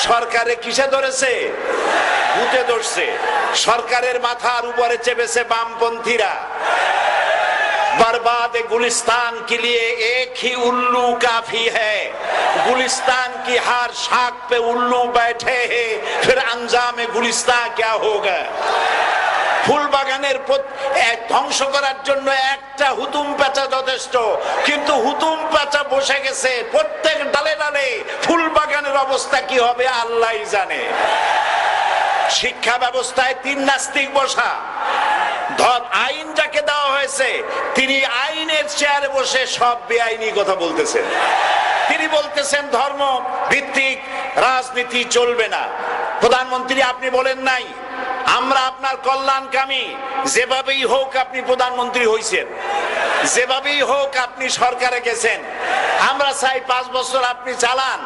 সরকারে কিসে ধরেছে? ভূতে ধরছে। সরকারের মাথার উপরে চেপেছে বামপন্থীরা। बर्बाद गुलिस्तान के लिए एक ही उल्लू काफी है, गुलिस्तान की हर शाख पे उल्लू बैठे हैं, फिर अंजाम गुलिस्तान क्या होगा? ফুল বাগানের ধ্বংস করার জন্য একটা হুতুম পেঁচা যথেষ্ট, কিন্তু হুতুম পেঁচা বসে গেছে প্রত্যেক ডালে ডালে। ফুল বাগানের অবস্থা কি হবে আল্লাহই জানে। শিক্ষা ব্যবস্থায় 3 নাস্তিক বসা। আইন যাকে দেওয়া হয়েছে তিনি আইনের চেয়ারে বসে সব বেআইনি কথা বলতেছেন। তিনি বলতেছেন ধর্ম ভিত্তিক রাজনীতি চলবে না। প্রধানমন্ত্রী আপনি বলেন নাই আমরা আপনার কল্যাণকামী, যেভাবেই হোক আপনি প্রধানমন্ত্রী হয়েছেন, যেভাবেই হোক আপনি সরকারে গেছেন, আমরা চাই 5 বছর আপনি চালান।